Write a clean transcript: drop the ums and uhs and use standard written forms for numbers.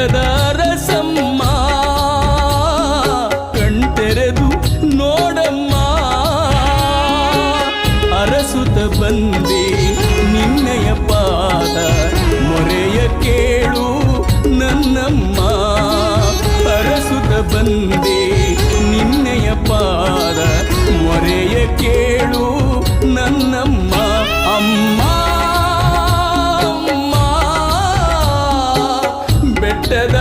ಬೆಟ್ಟದ ರಸಮ್ಮ ಕಣ್ತೆರೆದು ನೋಡಮ್ಮ ಅರಸುತ್ತ ಬಂದೆ ನಿನ್ನಯ ಪಾದ ಮೊರೆಯ ಕೇಳು ನನ್ನಮ್ಮ ಅರಸುತ್ತ ಬಂದೆ ನಿನ್ನಯ ಪಾದ ಮೊರೆಯ ಕೇಳು ನನ್ನಮ್ಮ ಅಮ್ಮ ಅಮ್ಮ ಬೆಟ್ಟದ